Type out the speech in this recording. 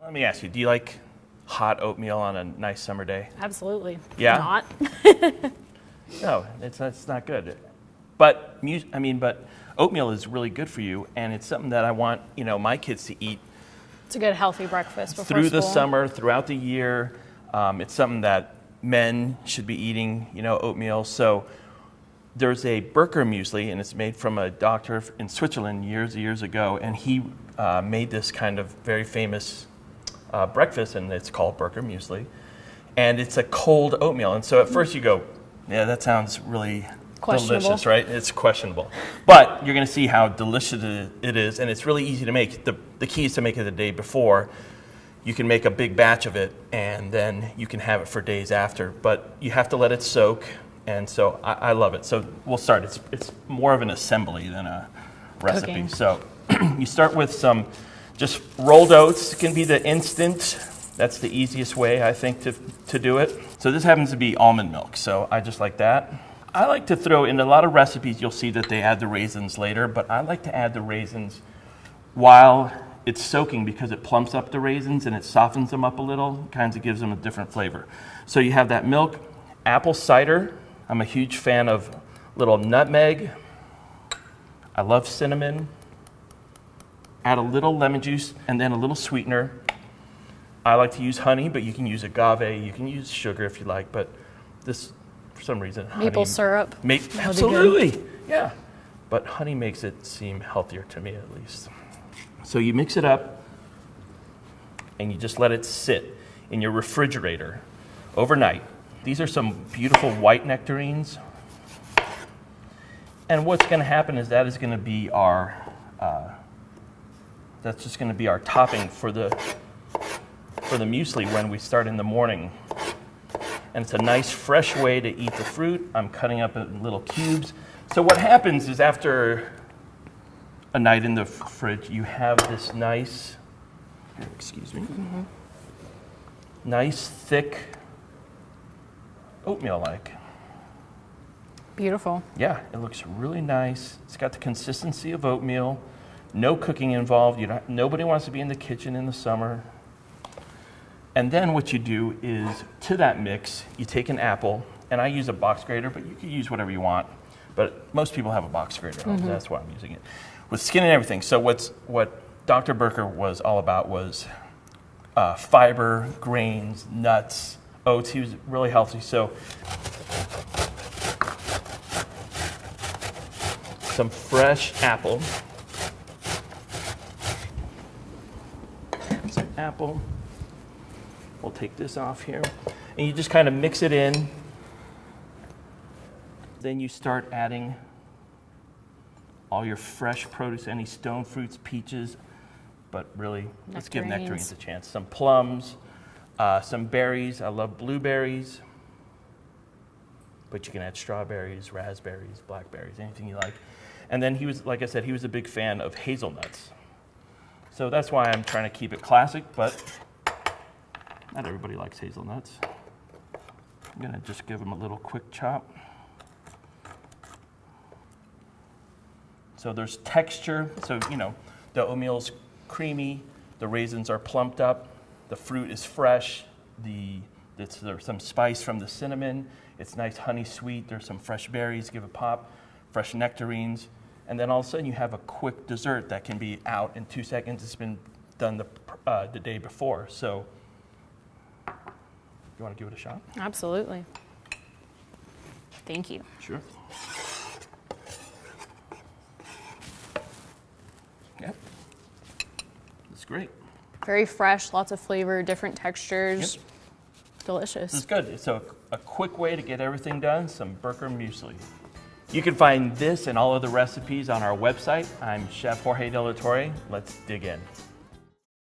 Let me ask you, do you like hot oatmeal on a nice summer day? Absolutely. Yeah? Not. No, it's not good. But oatmeal is really good for you, and it's something that I want, my kids to eat It's a good healthy breakfast before through the school. summer, throughout the year. It's something that men should be eating, oatmeal. So there's a Birker Muesli, and it's made from a doctor in Switzerland years ago, and he made this kind of very famous breakfast, and it's called Birker Muesli. And it's a cold oatmeal. And so at first you go, yeah, that sounds really delicious, right? It's questionable. But you're going to see how delicious it is, and it's really easy to make. The key is to make it the day before. You can make a big batch of it, and then you can have it for days after. But you have to let it soak, and so I love it. So we'll start. It's more of an assembly than a recipe. Cooking. So you start with some just rolled oats. It can be the instant. That's the easiest way, I think, to do it. So this happens to be almond milk, so I just like that. I like to throw in a lot of recipes, you'll see that they add the raisins later, but I like to add the raisins while it's soaking because it plumps up the raisins and it softens them up a little, kind of gives them a different flavor. So you have that milk, apple cider. I'm a huge fan of little nutmeg. I love cinnamon. Add a little lemon juice and then a little sweetener. I like to use honey, but you can use agave, you can use sugar if you like, but this, for some reason, Maple syrup. Absolutely, yeah. But honey makes it seem healthier to me, at least. So you mix it up, and you just let it sit in your refrigerator overnight. These are some beautiful white nectarines. And what's going to happen is that is going to be our, that's just going to be our topping for the muesli when we start in the morning. And it's a nice fresh way to eat the fruit. I'm cutting up in little cubes. So what happens is after a night in the fridge, you have this nice, nice thick oatmeal-like. Beautiful. Yeah, it looks really nice. It's got the consistency of oatmeal. No cooking involved. Nobody wants to be in the kitchen in the summer. And then what you do is, to that mix, you take an apple, and I use a box grater, but you can use whatever you want. But most people have a box grater, that's why I'm using it. With skin and everything. So what Dr. Birker was all about was fiber, grains, nuts, oats. He was really healthy. So some fresh apple. Some apple. We'll take this off here. And you just kind of mix it in. Then you start adding all your fresh produce, any stone fruits, peaches, but really, let's give nectarines a chance. Some plums, some berries. I love blueberries, but you can add strawberries, raspberries, blackberries, anything you like. And then he was, like I said, he was a big fan of hazelnuts. So that's why I'm trying to keep it classic, but not everybody likes hazelnuts. I'm gonna just give them a little quick chop. So there's texture. So, the oatmeal's creamy, the raisins are plumped up, the fruit is fresh, there's some spice from the cinnamon, it's nice honey sweet, there's some fresh berries, give a pop, fresh nectarines, and then all of a sudden you have a quick dessert that can be out in 2 seconds. It's been done the day before. So, you want to give it a shot? Absolutely. Thank you. Sure. Yep. That's great. Very fresh, lots of flavor, different textures. Yep. Delicious. This is good. So a quick way to get everything done, some Birker Muesli. You can find this and all other recipes on our website. I'm Chef Jorge de la Torre. Let's dig in.